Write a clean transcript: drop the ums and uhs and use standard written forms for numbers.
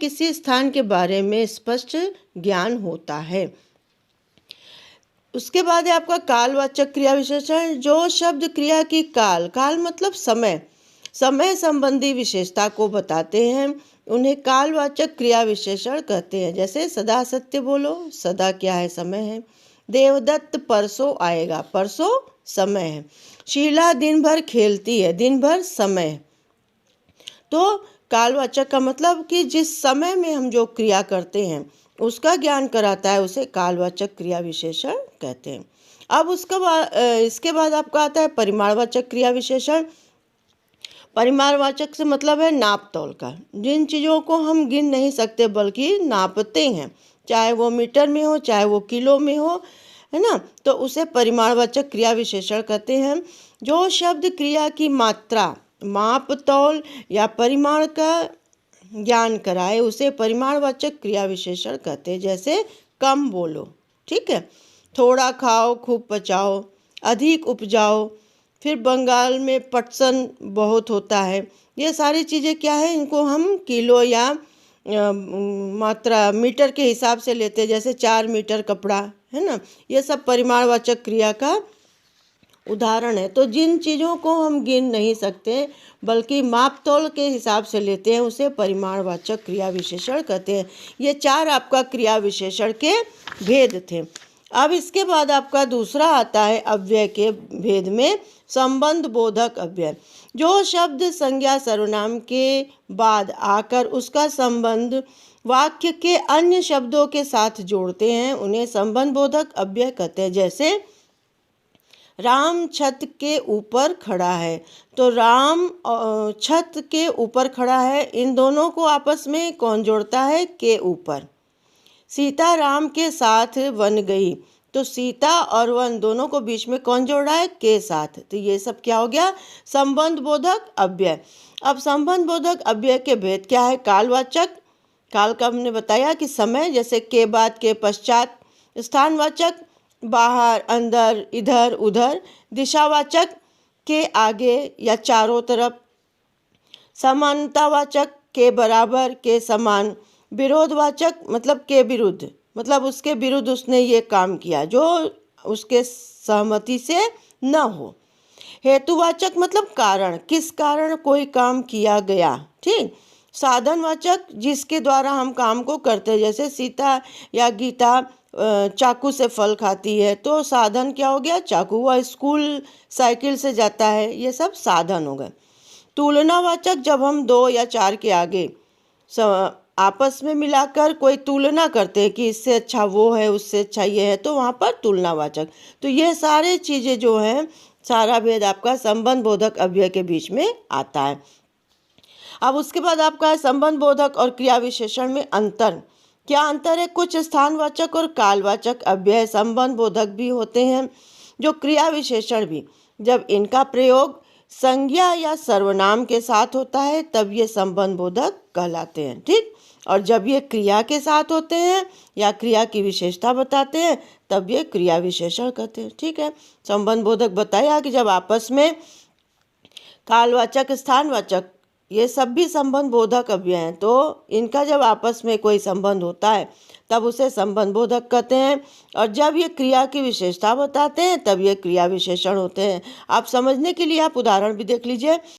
किसी स्थान के बारे में स्पष्ट ज्ञान होता है। उसके बाद है आपका कालवाचक क्रिया विशेषण। जो शब्द क्रिया की काल मतलब समय संबंधी विशेषता को बताते हैं उन्हें कालवाचक क्रिया विशेषण कहते हैं। जैसे सदा सत्य बोलो, सदा क्या है? समय है। देवदत्त परसों आएगा, परसों समय है। शीला दिन भर खेलती है, दिन भर समय है। तो कालवाचक का मतलब कि जिस समय में हम जो क्रिया करते हैं उसका ज्ञान कराता है, उसे कालवाचक क्रिया विशेषण कहते हैं। अब इसके बाद आपका आता है परिमाणवाचक क्रिया विशेषण। परिमाणवाचक से मतलब है नाप तौल का। जिन चीज़ों को हम गिन नहीं सकते बल्कि नापते हैं, चाहे वो मीटर में हो चाहे वो किलो में हो, है ना, तो उसे परिमाणवाचक क्रिया विशेषण कहते हैं। जो शब्द क्रिया की मात्रा, माप तौल या परिमाण का ज्ञान कराए उसे परिमाणवाचक क्रिया विशेषण कहते हैं। जैसे कम बोलो, ठीक है, थोड़ा खाओ खूब पचाओ, अधिक उपजाओ, फिर बंगाल में पटसन बहुत होता है। ये सारी चीज़ें क्या है, इनको हम किलो या मात्रा मीटर के हिसाब से लेते हैं। जैसे 4 मीटर कपड़ा, है ना, ये सब परिमाणवाचक क्रिया का उदाहरण है। तो जिन चीज़ों को हम गिन नहीं सकते बल्कि माप तौल के हिसाब से लेते हैं उसे परिमाणवाचक क्रिया विशेषण कहते हैं। ये 4 आपका क्रिया विशेषण के भेद थे। अब इसके बाद आपका दूसरा आता है अव्यय के भेद में संबंध बोधक अव्यय। जो शब्द संज्ञा सर्वनाम के बाद आकर उसका संबंध वाक्य के अन्य शब्दों के साथ जोड़ते हैं उन्हें संबंध बोधक अव्यय कहते हैं। जैसे राम छत के ऊपर खड़ा है, तो राम छत के ऊपर खड़ा है, इन दोनों को आपस में कौन जोड़ता है? के ऊपर। सीता राम के साथ वन गई, तो सीता और वन दोनों को बीच में कौन जोड़ रहा है? के साथ। तो ये सब क्या हो गया? संबंध बोधक अव्यय। अब संबंध बोधक अव्यय के भेद क्या है? कालवाचक, काल का हमने बताया कि समय, जैसे के बाद, के पश्चात। स्थानवाचक, बाहर, अंदर, इधर उधर। दिशावाचक, के आगे या चारों तरफ। समानतावाचक, के बराबर, के समान। विरोधवाचक मतलब के विरुद्ध, मतलब उसके विरुद्ध उसने ये काम किया जो उसके सहमति से न हो। हेतुवाचक मतलब कारण, किस कारण कोई काम किया गया, ठीक। साधनवाचक, जिसके द्वारा हम काम को करते हैं। जैसे सीता या गीता चाकू से फल खाती है, तो साधन क्या हो गया? चाकू। वह स्कूल साइकिल से जाता है, ये सब साधन हो गए। तुलनावाचक, जब हम 2 या 4 के आगे आपस में मिलाकर कोई तुलना करते हैं कि इससे अच्छा वो है, उससे अच्छा ये है, तो वहाँ पर तुलनावाचक। तो ये सारे चीज़ें जो हैं, सारा भेद आपका संबंध बोधक अव्यय के बीच में आता है। अब उसके बाद आपका है संबंध बोधक और क्रिया विशेषण में अंतर। क्या अंतर है? कुछ स्थानवाचक और कालवाचक अव्यय संबंध बोधक भी होते हैं, जो क्रिया विशेषण भी। जब इनका प्रयोग संज्ञा या सर्वनाम के साथ होता है तब ये संबंध बोधक कहलाते हैं, ठीक। और जब ये क्रिया के साथ होते हैं या क्रिया की विशेषता बताते हैं तब ये क्रिया विशेषण कहते हैं, ठीक है। संबंध बोधक बताया कि जब आपस में कालवाचक, स्थानवाचक, ये सब भी संबंध बोधक अव्यय हैं, तो इनका जब आपस में कोई संबंध होता है तब उसे संबंध बोधक कहते हैं। और जब ये क्रिया की विशेषता बताते हैं तब ये क्रिया विशेषण होते हैं। आप समझने के लिए आप उदाहरण भी देख लीजिए।